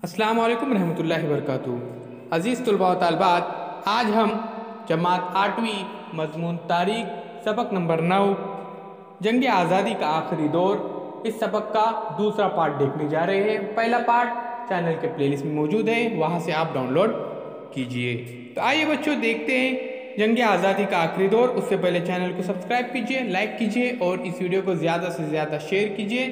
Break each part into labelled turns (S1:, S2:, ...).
S1: अस्सलाम वालेकुम रहमतुल्लाहि वबरकातुहू। अज़ीज़ तलबा व तालिबात, आज हम जमात 8वीं मज़मून तारीख़ सबक नंबर 9 जंग आज़ादी का आखिरी दौर, इस सबक का दूसरा पार्ट देखने जा रहे हैं। पहला पार्ट चैनल के प्लेलिस्ट में मौजूद है, वहाँ से आप डाउनलोड कीजिए। तो आइए बच्चों, देखते हैं जंग आज़ादी का आखिरी दौर। उससे पहले चैनल को सब्सक्राइब कीजिए, लाइक कीजिए और इस वीडियो को ज़्यादा से ज़्यादा शेयर कीजिए।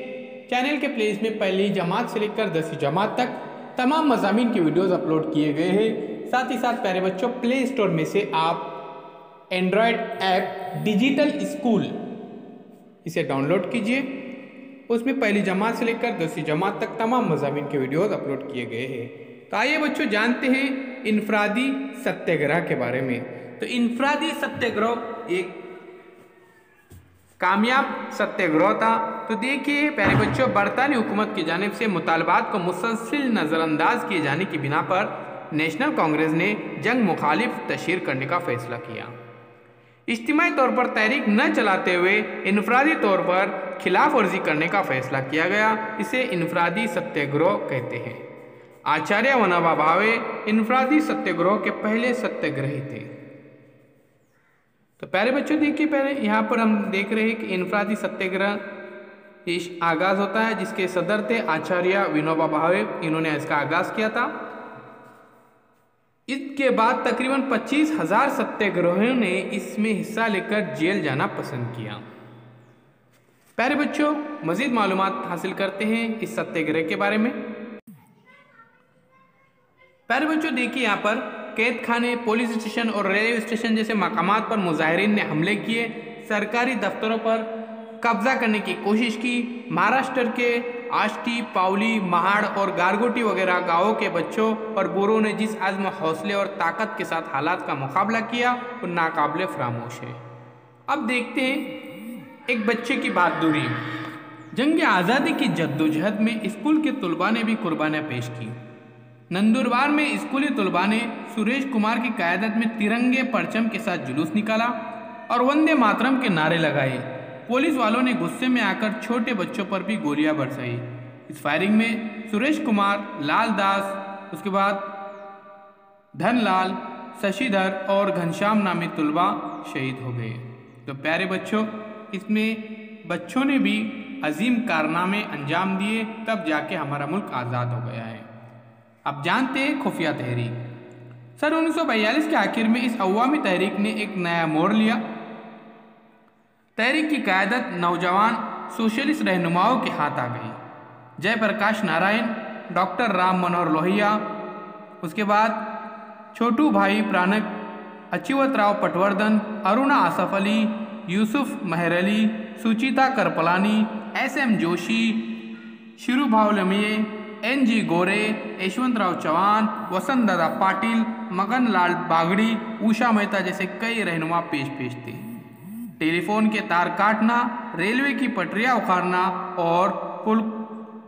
S1: चैनल के प्लेलिस्ट में पहली जमात से लेकर 10वीं जमात तक तमाम मज़ामीन के वीडियोस अपलोड किए गए हैं। साथ ही साथ प्यारे बच्चों, प्ले स्टोर में से आप एंड्रॉयड ऐप डिजिटल स्कूल इसे डाउनलोड कीजिए। उसमें पहली जमात से लेकर 10वीं जमात तक तमाम मज़ामीन के वीडियोस अपलोड किए गए हैं। तो आइए बच्चों, जानते हैं इनफरादी सत्याग्रह के बारे में। तो इनफरादी सत्याग्रह एक कामयाब सत्याग्रह था। तो देखिए प्यारे बच्चों, बरतानी हुकूमत की जानिब से मुतालबात को मुसलसिल नज़रअंदाज किए जाने की बिना पर नेशनल कांग्रेस ने जंग मुखालिफ तशहीर करने का फैसला किया। इज्तिमाई तौर पर तहरीक न चलाते हुए इनफरादी तौर पर खिलाफ वर्जी करने का फैसला किया गया। इसे इनफरादी सत्याग्रह कहते हैं। आचार्य विनोबा भावे इनफरादी सत्याग्रह के पहले सत्याग्रही थे। तो प्यारे बच्चों देखिए, पहले यहाँ पर हम देख रहे हैं कि इनफरादी सत्याग्रह आगाज होता है, जिसके सदर थे आचार्य विनोबा भावे। इन्होंने इसका आगाज किया था। इसके बाद तकरीबन 25,000 सत्याग्रहियों ने इसमें हिस्सा लेकर जेल जाना पसंद किया। प्यारे बच्चों, मजीद मालूमात हासिल करते हैं इस सत्याग्रह के बारे में। प्यारे बच्चों देखिए, यहाँ पर कैद खाने, पुलिस स्टेशन और रेलवे स्टेशन जैसे मकामात पर मुजाहिरीन ने हमले किए। सरकारी दफ्तरों पर कब्जा करने की कोशिश की। महाराष्ट्र के आष्टी, पावली, महाड़ और गारगोटी वगैरह गांवों के बच्चों और बूढ़ों ने जिस आज़म, हौसले और ताकत के साथ हालात का मुकाबला किया, वो नाकाबिले फरामोश है। अब देखते हैं एक बच्चे की बहादुरी। जंग आज़ादी की जद्दोजहद में स्कूल के तलबा ने भी कुर्बानियाँ पेश की। नंदुरबार में स्कूली तलबा ने सुरेश कुमार की क़यादत में तिरंगे परचम के साथ जुलूस निकाला और वंदे मातरम के नारे लगाए। पुलिस वालों ने गुस्से में आकर छोटे बच्चों पर भी गोलियां बरसाई। इस फायरिंग में सुरेश कुमार, लाल दास, उसके बाद धनलाल, शशिधर और घनश्याम नामी तलबा शहीद हो गए। तो प्यारे बच्चों, इसमें बच्चों ने भी अजीम कारनामे अंजाम दिए, तब जाके हमारा मुल्क आज़ाद हो गया है। अब जानते हैं खुफिया तहरीक। सन 1942 के आखिर में इस अवामी तहरीक ने एक नया मोड़ लिया। तहरीक की क़यादत नौजवान सोशलिस्ट रहनुमाओं के हाथ आ गई। जयप्रकाश नारायण, डॉक्टर राम मनोहर लोहिया, उसके बाद छोटू भाई प्राणक, अच्युतराव पटवर्धन, अरुणा आसफ अली, यूसुफ मेहर अली, सुचिता करपलानी, SM जोशी, शिरूभाऊ लम्हे, NG गोरे, यशवंतराव चौहान, वसंत दादा पाटिल, मगन लाल बागड़ी, उषा मेहता जैसे कई रहनुमा पेश थे। टेलीफोन के तार काटना, रेलवे की पटरियां उखाड़ना और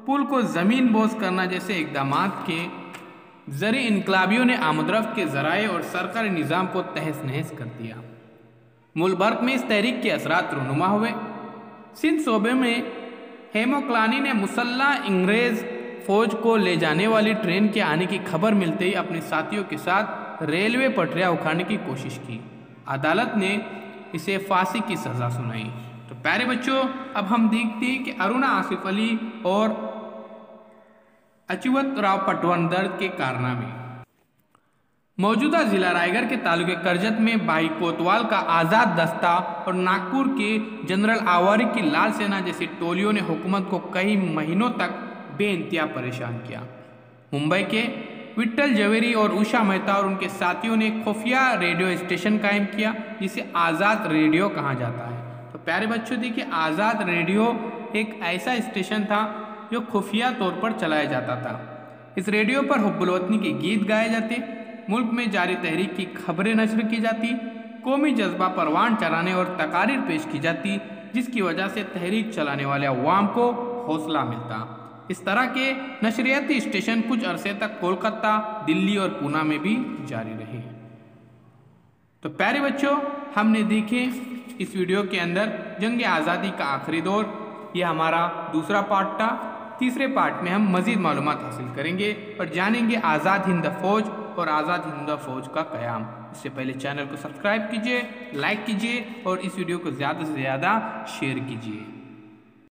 S1: पुल को ज़मीन बोझ करना जैसे इकदाम के जरिए इनकलाबियों ने आमदरफ्त के ज़राए और सरकारी निज़ाम को तहस नहस कर दिया। मुल्क भर में इस तहरीक के असरात रूनुमा हुए। सिंध सूबे में हेमोक्लानी ने मुसल्ला अंग्रेज़ फौज को ले जाने वाली ट्रेन के आने की खबर मिलते ही अपने साथियों के साथ रेलवे पटरियां उखाड़ने की कोशिश की। अदालत ने इसे फांसी की सज़ा सुनाई। तो प्यारे बच्चों, अब हम देखते हैं कि अरुणा आसिफ अली और अच्युतराव पटवर्धन के कारनामे। मौजूदा जिला रायगढ़ के तालुके करजत में भाई कोतवाल का आज़ाद दस्ता और नागपुर के जनरल आवारी की लाल सेना जैसी टोलियों ने हुकूमत को कई महीनों तक बेइंतहा परेशान किया। मुंबई के विट्ठल जवेरी और उषा मेहता और उनके साथियों ने खुफिया रेडियो स्टेशन कायम किया, जिसे आज़ाद रेडियो कहा जाता है। तो प्यारे बच्चों देखिए, आज़ाद रेडियो एक ऐसा स्टेशन था जो खुफिया तौर पर चलाया जाता था। इस रेडियो पर हुब्बुल वतनी के गीत गाए जाते, मुल्क में जारी तहरीक की खबरें नशर की जाती, कौमी जज्बा परवान चढ़ाने और तकारीर पेश की जाती, जिसकी वजह से तहरीक चलाने वाले अवाम को हौसला मिलता। इस तरह के नशरियाती स्टेशन कुछ अरसे तक कोलकाता, दिल्ली और पूना में भी जारी रहे। तो प्यारे बच्चों, हमने देखे इस वीडियो के अंदर जंग आज़ादी का आखिरी दौर, ये हमारा दूसरा पार्ट था। तीसरे पार्ट में हम मज़ीद मालूमात हासिल करेंगे और जानेंगे आज़ाद हिंद फ़ौज और आज़ाद हिंद फ़ौज का क़याम। इससे पहले चैनल को सब्सक्राइब कीजिए, लाइक कीजिए और इस वीडियो को ज़्यादा से ज़्यादा शेयर कीजिए।